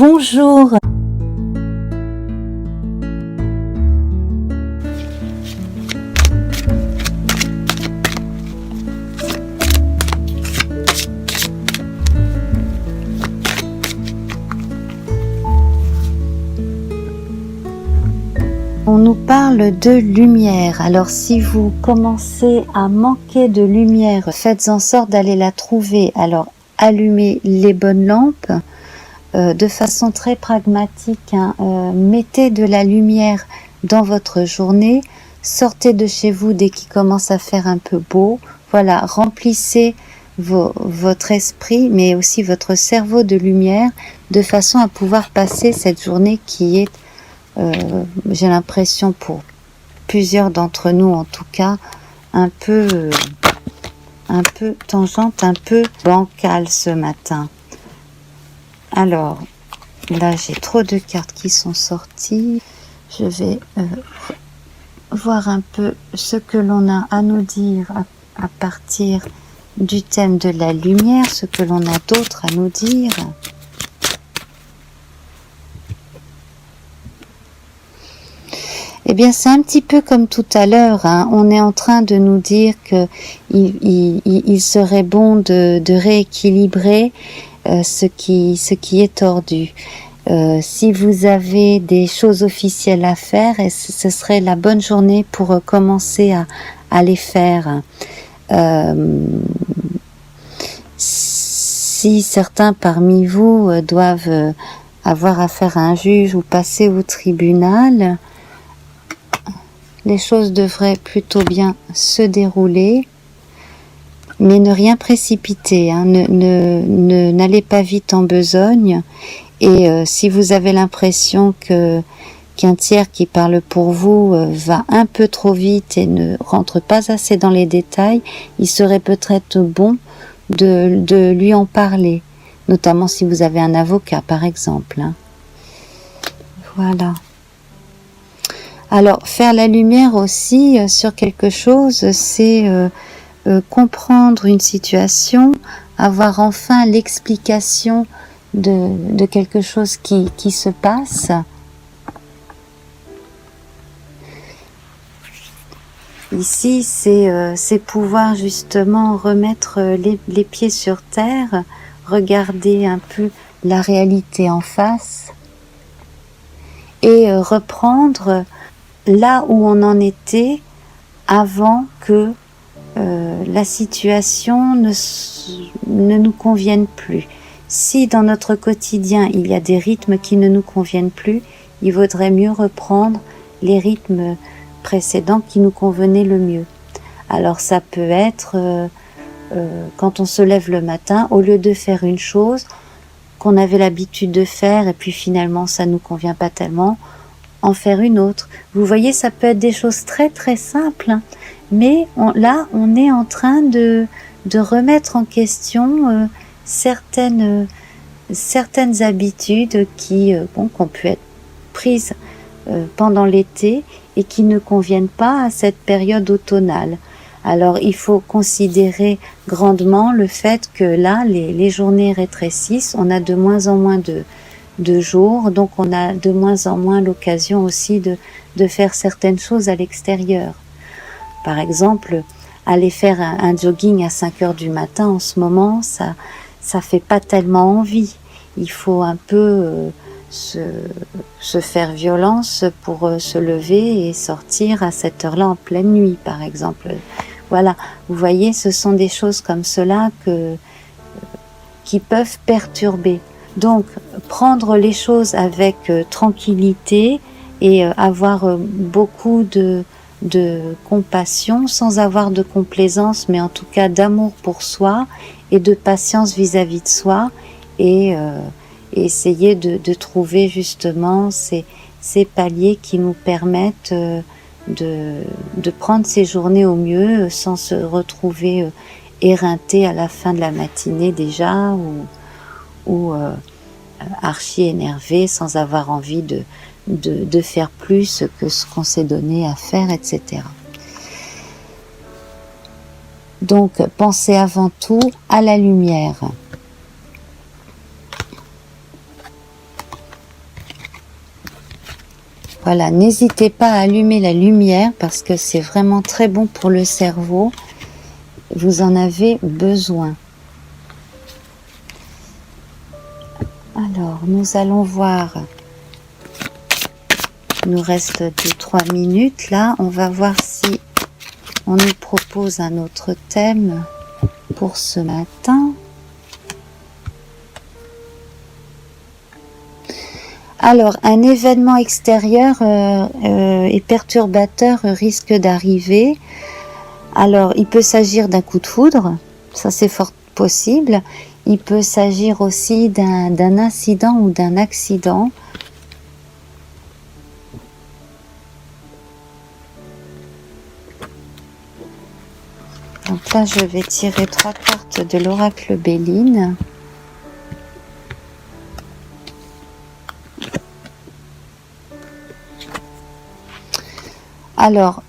Bonjour. On nous parle de lumière. Alors si vous commencez à manquer de lumière, faites en sorte d'aller la trouver. Alors allumez les bonnes lampes de façon très pragmatique. Mettez de la lumière dans votre journée. Sortez de chez vous dès qu'il commence à faire un peu beau. Voilà, remplissez votre esprit, mais aussi votre cerveau de lumière, de façon à pouvoir passer cette journée qui est j'ai l'impression pour plusieurs d'entre nous en tout cas un peu tangente, un peu bancale ce matin. Alors là j'ai trop de cartes qui sont sorties, je vais voir un peu ce que l'on a à nous dire à partir du thème de la lumière, ce que l'on a d'autre à nous dire. Eh bien, c'est un petit peu comme tout à l'heure. On est en train de nous dire que il serait bon de rééquilibrer ce qui est tordu. Si vous avez des choses officielles à faire, ce serait la bonne journée pour commencer à les faire. Si certains parmi vous doivent avoir affaire à un juge ou passer au tribunal, les choses devraient plutôt bien se dérouler, mais ne rien précipiter, n'allez pas vite en besogne. Et si vous avez l'impression qu'un tiers qui parle pour vous va un peu trop vite et ne rentre pas assez dans les détails, il serait peut-être bon de lui en parler, notamment si vous avez un avocat par exemple. Voilà. Alors, faire la lumière aussi sur quelque chose, c'est comprendre une situation, avoir enfin l'explication de quelque chose qui se passe. Ici, c'est pouvoir justement remettre les pieds sur terre, regarder un peu la réalité en face et reprendre là où on en était avant que la situation ne nous convienne plus. Si dans notre quotidien il y a des rythmes qui ne nous conviennent plus, il vaudrait mieux reprendre les rythmes précédents qui nous convenaient le mieux. Alors ça peut être quand on se lève le matin, au lieu de faire une chose qu'on avait l'habitude de faire et puis finalement ça ne nous convient pas tellement, en faire une autre. Vous voyez, ça peut être des choses très très simples, mais là on est en train de remettre en question certaines habitudes qui ont pu être prises pendant l'été et qui ne conviennent pas à cette période automnale. Alors il faut considérer grandement le fait que là les journées rétrécissent, on a de moins en moins de jours, donc on a de moins en moins l'occasion aussi de faire certaines choses à l'extérieur. Par exemple, aller faire un jogging à 5 heures du matin en ce moment, ça fait pas tellement envie. Il faut un peu se faire violence pour se lever et sortir à cette heure-là en pleine nuit, par exemple. Voilà, vous voyez, ce sont des choses comme cela qui peuvent perturber. Donc, prendre les choses avec tranquillité et avoir beaucoup de compassion, sans avoir de complaisance, mais en tout cas d'amour pour soi et de patience vis-à-vis de soi, et essayer de trouver justement ces paliers qui nous permettent de prendre ces journées au mieux sans se retrouver éreinté à la fin de la matinée déjà ou archi énervé sans avoir envie de faire plus que ce qu'on s'est donné à faire, etc. Donc, pensez avant tout à la lumière. Voilà, n'hésitez pas à allumer la lumière parce que c'est vraiment très bon pour le cerveau. Vous en avez besoin. Alors, nous allons voir. Il nous reste 2-3 minutes là. On va voir si on nous propose un autre thème pour ce matin. Alors, un événement extérieur et perturbateur risque d'arriver. Alors, il peut s'agir d'un coup de foudre, ça c'est fort possible. Il peut s'agir aussi d'un incident ou d'un accident. Donc là, je vais tirer 3 cartes de l'oracle Béline. Alors,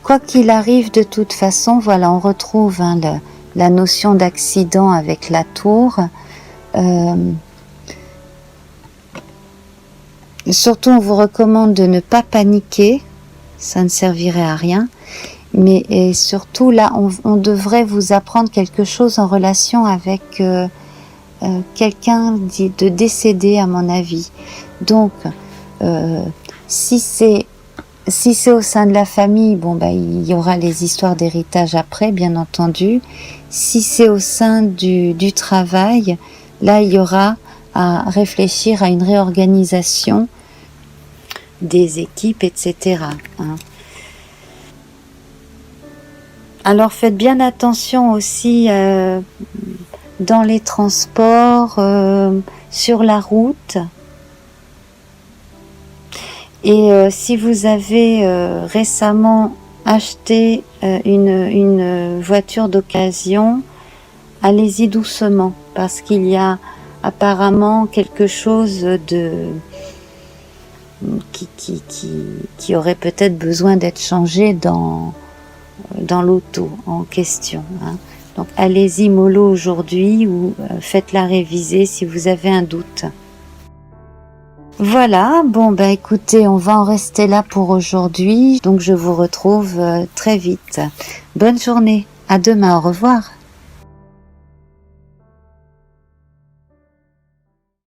quoi qu'il arrive, de toute façon, voilà, on retrouve la notion d'accident avec la tour. Surtout, on vous recommande de ne pas paniquer, ça ne servirait à rien. Mais et surtout, là, on devrait vous apprendre quelque chose en relation avec quelqu'un de décédé, à mon avis. Donc, si c'est au sein de la famille, bon bah il y aura les histoires d'héritage après, bien entendu. Si c'est au sein du travail, là il y aura à réfléchir à une réorganisation des équipes, etc. Hein. Alors faites bien attention aussi dans les transports, sur la route. Et si vous avez récemment acheté une voiture d'occasion, allez-y doucement parce qu'il y a apparemment quelque chose qui aurait peut-être besoin d'être changé dans l'auto en question. Hein. Donc allez-y mollo aujourd'hui ou faites-la réviser si vous avez un doute. Voilà, bon bah écoutez, on va en rester là pour aujourd'hui. Donc je vous retrouve très vite. Bonne journée, à demain, au revoir.